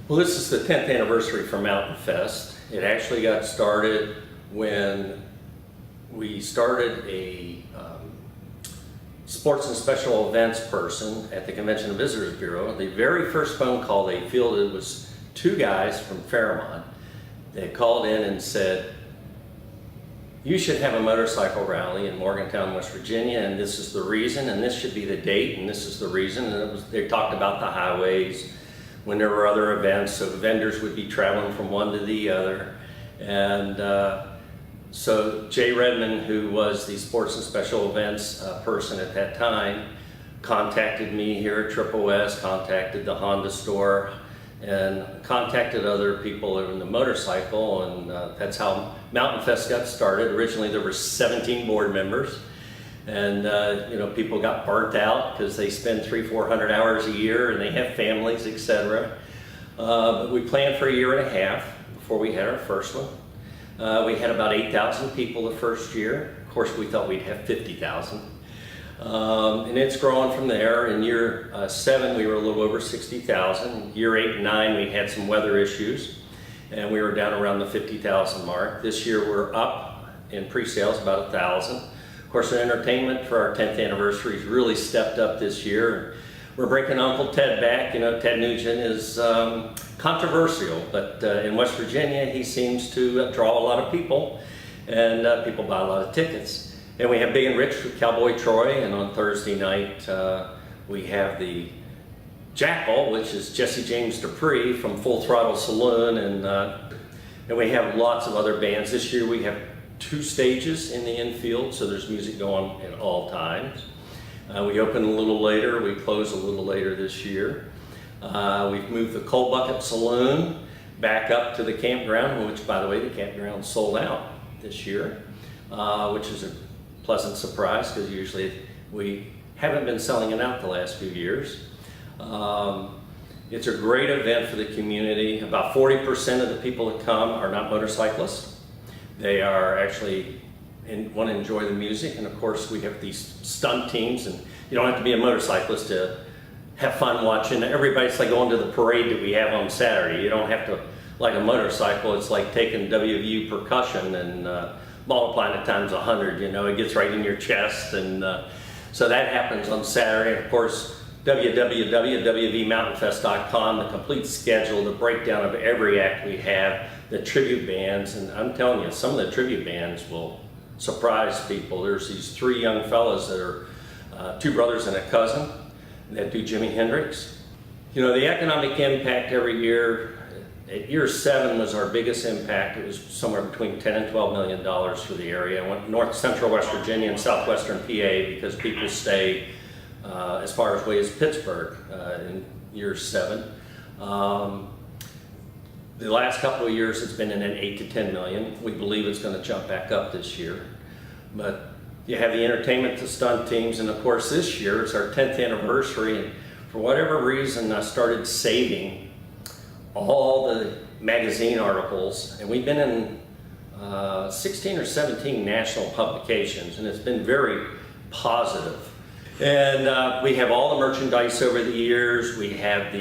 Well, this is the 10th anniversary for MountainFest. It actually got started when we started a sports and special events person at the Convention and Visitors Bureau. The very first phone call they fielded was two guys from Fairmont. They called in and said, "You should have a motorcycle rally in Morgantown, West Virginia, and this is the reason, and this should be the date, and this is the reason." And they talked about the highways, when there were other events, so vendors would be traveling from one to the other. And so Jay Redmond, who was the sports and special events person at that time, contacted me here at Triple S, contacted the Honda store, and contacted other people in the motorcycle, and that's how MountainFest got started. Originally there were 17 board members, and people got burnt out because they spend 300-400 hours a year and they have families, etc. But we planned for a year and a half before we had our first one. We had about 8,000 people the first year. Of course, we thought we'd have 50,000. And it's growing from there. In year 7, we were a little over 60,000. Year 8 and 9, we had some weather issues, and we were down around the 50,000 mark. This year, we're up in pre-sales about 1,000. Of course, our entertainment for our 10th anniversary has really stepped up this year. We're bringing Uncle Ted back. You know, Ted Nugent is controversial, but in West Virginia, he seems to draw a lot of people, and people buy a lot of tickets. And we have Big and Rich with Cowboy Troy, and on Thursday night, we have the Jackal, which is Jesse James Dupree from Full Throttle Saloon, and we have lots of other bands. This year we have 2 stages in the infield, so there's music going at all times. We open a little later, we close a little later this year. We've moved the Coal Bucket Saloon back up to the campground, which, by the way, the campground sold out this year, which is a pleasant surprise because usually we haven't been selling it out the last few years. It's a great event for the community. About 40% of the people that come are not motorcyclists. They are actually want to enjoy the music, and of course we have these stunt teams, and you don't have to be a motorcyclist to have fun watching. Everybody's like going to the parade that we have on Saturday. You don't have to, like a motorcycle, it's like taking WVU percussion and multiplying it times 100, it gets right in your chest, and so that happens on Saturday. Of course, www.wvmountainfest.com, the complete schedule, the breakdown of every act we have, the tribute bands, and I'm telling you, some of the tribute bands will surprise people. There's these 3 young fellas that are 2 brothers and a cousin that do Jimi Hendrix. The economic impact every year, at year 7 was our biggest impact. It was somewhere between $10 and $12 million for the area. I went north central West Virginia and southwestern PA because people stay as far away as Pittsburgh in year 7. The last couple of years it's been in an 8 to 10 million. We believe it's going to jump back up this year. But you have the entertainment, the stunt teams, and of course this year it's our 10th anniversary, and for whatever reason I started saving all the magazine articles, and we've been in 16 or 17 national publications, and it's been very positive. And we have all the merchandise over the years. We have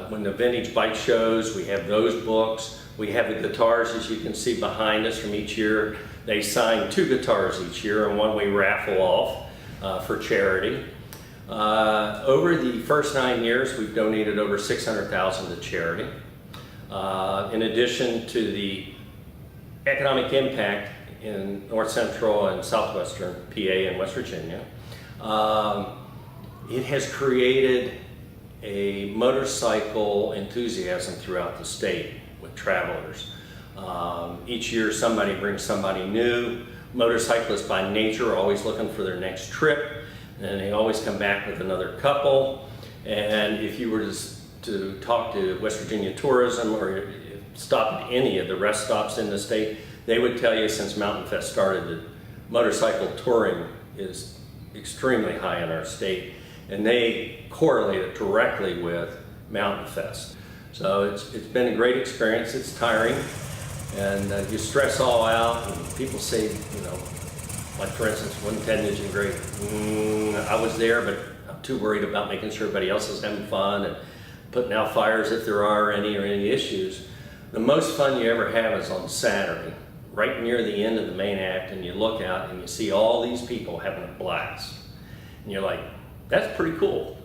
when the vintage bike shows, we have those books. We have the guitars, as you can see behind us from each year. They sign 2 guitars each year, and one we raffle off for charity. Over the first 9 years, we've donated over $600,000 to charity. In addition to the economic impact in north central and southwestern PA and West Virginia, it has created a motorcycle enthusiasm throughout the state with travelers. Each year somebody brings somebody new. Motorcyclists by nature are always looking for their next trip, and they always come back with another couple. And if you were to talk to West Virginia Tourism or stop at any of the rest stops in the state, they would tell you since MountainFest started that motorcycle touring is extremely high in our state, and they correlate it directly with MountainFest. So it's been a great experience. It's tiring, and you stress all out, and people say, like for instance, wasn't Ted Nugent great? I was there, but I'm too worried about making sure everybody else is having fun, and putting out fires if there are any or any issues. The most fun you ever have is on Saturday, right near the end of the main act, and you look out and you see all these people having a blast. And you're like, that's pretty cool.